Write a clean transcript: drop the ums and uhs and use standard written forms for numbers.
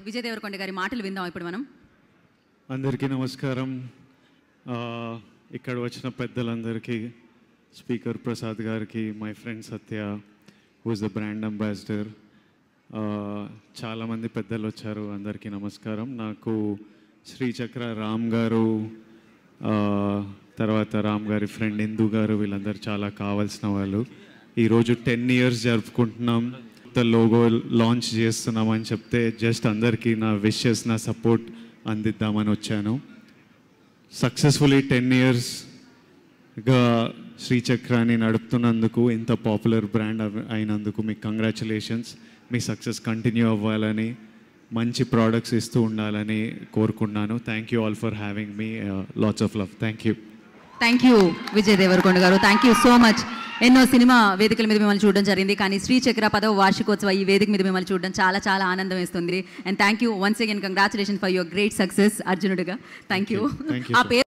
విజయ్ దేవరకొండ గారి మాటలు విందాం ఇప్పుడు మనం. అందరికీ నమస్కారం. ఇక్కడ వచ్చిన పెద్దలందరికీ, స్పీకర్ ప్రసాద్ గారికి, my friend Satya who is the brand ambassador, చాలామంది పెద్దలు వచ్చారు, అందరికీ నమస్కారం. నాకు శ్రీచక్ర రామ్ గారు, తర్వాత రామ్ గారి ఫ్రెండ్ ఇందు గారు, వీళ్ళందరూ చాలా కావాల్సిన వాళ్ళు. ఈరోజు 10 years జరుపుకుంటున్నాం, లోగో లాంచ్ చేస్తున్నామని చెప్తే జస్ట్ అందరికీ నా విషెస్, నా సపోర్ట్ అందిద్దామని వచ్చాను. సక్సెస్ఫుల్లీ 10 yearsగా శ్రీచక్రాన్ని నడుపుతున్నందుకు, ఇంత పాపులర్ బ్రాండ్ అయినందుకు మీకు కంగ్రాచులేషన్స్. మీ సక్సెస్ కంటిన్యూ అవ్వాలని, మంచి ప్రోడక్ట్స్ ఇస్తూ ఉండాలని కోరుకున్నాను. Thank you all for having me. Lots of love. Thank you Vijay Deverakonda garu. Thank you so much. ఎన్నో సినిమా వేదికల మీద మిమ్మల్ని చూడడం జరిగింది, కానీ శ్రీచక్ర 10వ వార్షికోత్సవ ఈ వేదిక మీద మిమ్మల్ని చూడడం చాలా చాలా ఆనందం వేస్తుంది. And thank you once again. Congratulation for your great success అర్జునుడిగా. Thank you.